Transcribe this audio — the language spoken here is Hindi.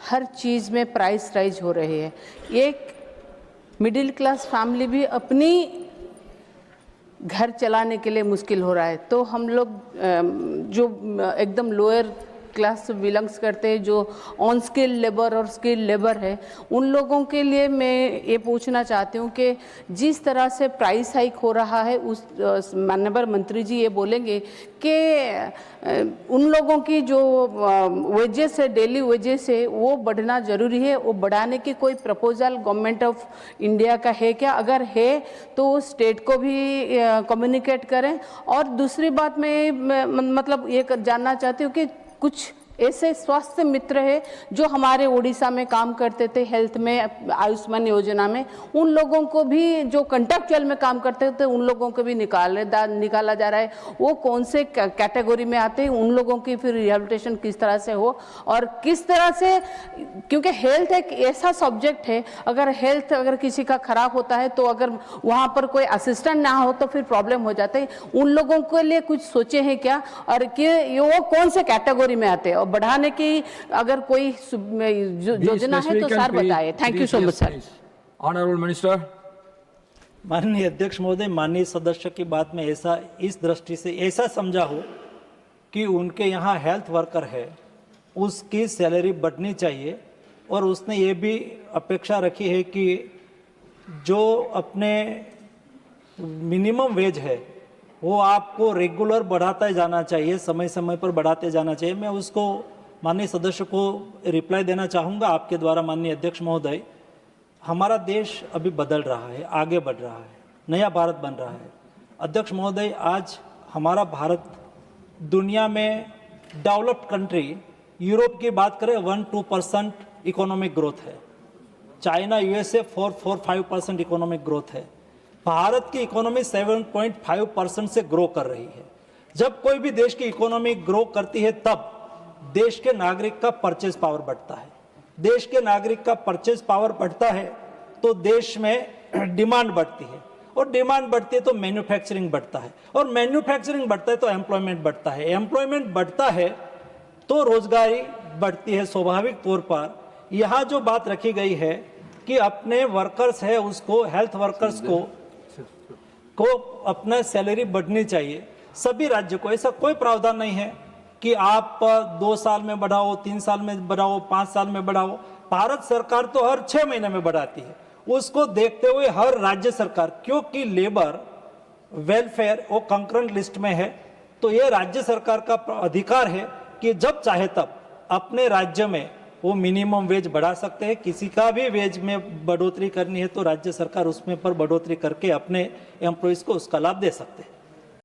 हर चीज़ में प्राइस राइज हो रही है। एक मिडिल क्लास फैमिली भी अपनी घर चलाने के लिए मुश्किल हो रहा है। तो हम लोग जो एकदम लोअर क्लास से बिलोंग्स करते हैं, जो ऑन स्किल लेबर और स्किल लेबर है, उन लोगों के लिए मैं ये पूछना चाहती हूँ कि जिस तरह से प्राइस हाइक हो रहा है, उस माननीय मंत्री जी ये बोलेंगे कि उन लोगों की जो वेजेस है, डेली वेजेस है, वो बढ़ना ज़रूरी है। वो बढ़ाने की कोई प्रपोजल गवर्नमेंट ऑफ इंडिया का है क्या? अगर है तो स्टेट को भी कम्युनिकेट करें। और दूसरी बात मैं मतलब ये जानना चाहती हूँ कि कुछ ऐसे स्वास्थ्य मित्र है जो हमारे उड़ीसा में काम करते थे हेल्थ में, आयुष्मान योजना में, उन लोगों को भी, जो कंट्रैक्चुअल में काम करते थे, उन लोगों को भी निकाला जा रहा है। वो कौन से कैटेगरी में आते हैं? उन लोगों की फिर रिहेबिलिटेशन किस तरह से हो और किस तरह से, क्योंकि हेल्थ एक ऐसा सब्जेक्ट है, अगर हेल्थ अगर किसी का खराब होता है तो अगर वहाँ पर कोई असिस्टेंट ना हो तो फिर प्रॉब्लम हो जाता है। उन लोगों के लिए कुछ सोचे हैं क्या? और कि वो कौन से कैटेगरी में आते हैं? और बढ़ाने की अगर कोई योजना है तो सर बताइए। Thank you so much sir. Honourable minister. माननीय अध्यक्ष महोदय, माननीय सदस्य की बात में ऐसा इस दृष्टि से ऐसा समझा हो कि उनके यहाँ हेल्थ वर्कर है, उसकी सैलरी बढ़नी चाहिए, और उसने ये भी अपेक्षा रखी है कि जो अपने मिनिमम वेज है वो आपको रेगुलर बढ़ाता जाना चाहिए, समय समय पर बढ़ाते जाना चाहिए। मैं उसको माननीय सदस्य को रिप्लाई देना चाहूँगा आपके द्वारा। माननीय अध्यक्ष महोदय, हमारा देश अभी बदल रहा है, आगे बढ़ रहा है, नया भारत बन रहा है। अध्यक्ष महोदय, आज हमारा भारत दुनिया में डेवलप्ड कंट्री, यूरोप की बात करें 1-2% इकोनॉमिक ग्रोथ है, चाइना यूएसए 4-5% इकोनॉमिक ग्रोथ है। भारत की इकोनॉमी 7.5% से ग्रो कर रही है। जब कोई भी देश की इकोनॉमी ग्रो करती है तब देश के नागरिक का परचेज पावर बढ़ता है। देश के नागरिक का परचेज पावर बढ़ता है तो देश में डिमांड बढ़ती है, और डिमांड बढ़ती है तो मैन्युफैक्चरिंग बढ़ता है, और मैन्युफैक्चरिंग बढ़ता है तो एम्प्लॉयमेंट बढ़ता है, एम्प्लॉयमेंट बढ़ता है तो रोजगारी बढ़ती है। स्वाभाविक तौर पर यहाँ जो बात रखी गई है कि अपने वर्कर्स है उसको, हेल्थ वर्कर्स को अपना सैलरी बढ़नी चाहिए। सभी राज्य को ऐसा कोई प्रावधान नहीं है कि आप 2 साल में बढ़ाओ, 3 साल में बढ़ाओ, 5 साल में बढ़ाओ। भारत सरकार तो हर 6 महीने में बढ़ाती है। उसको देखते हुए हर राज्य सरकार, क्योंकि लेबर वेलफेयर वो कंकरेंट लिस्ट में है, तो ये राज्य सरकार का अधिकार है कि जब चाहे तब अपने राज्य में वो मिनिमम वेज बढ़ा सकते हैं। किसी का भी वेज में बढ़ोतरी करनी है तो राज्य सरकार उसमें पर बढ़ोतरी करके अपने एम्प्लॉइज को उसका लाभ दे सकते हैं।